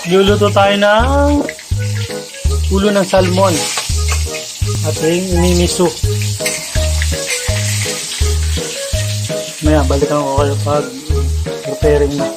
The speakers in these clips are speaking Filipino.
Luluto tayo ng ulo ng salmon. Ating inimiso. Maya, balikan ko kayo pag preparing na.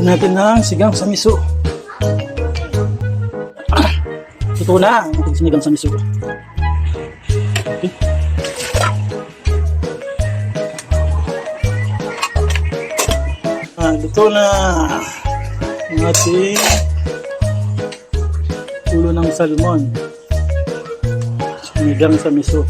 Natin ng sigang sa miso. Ito na ang ating sinigang sa miso. Okay. Ito na ang ating ulo ng salmon. Sinigang sa miso.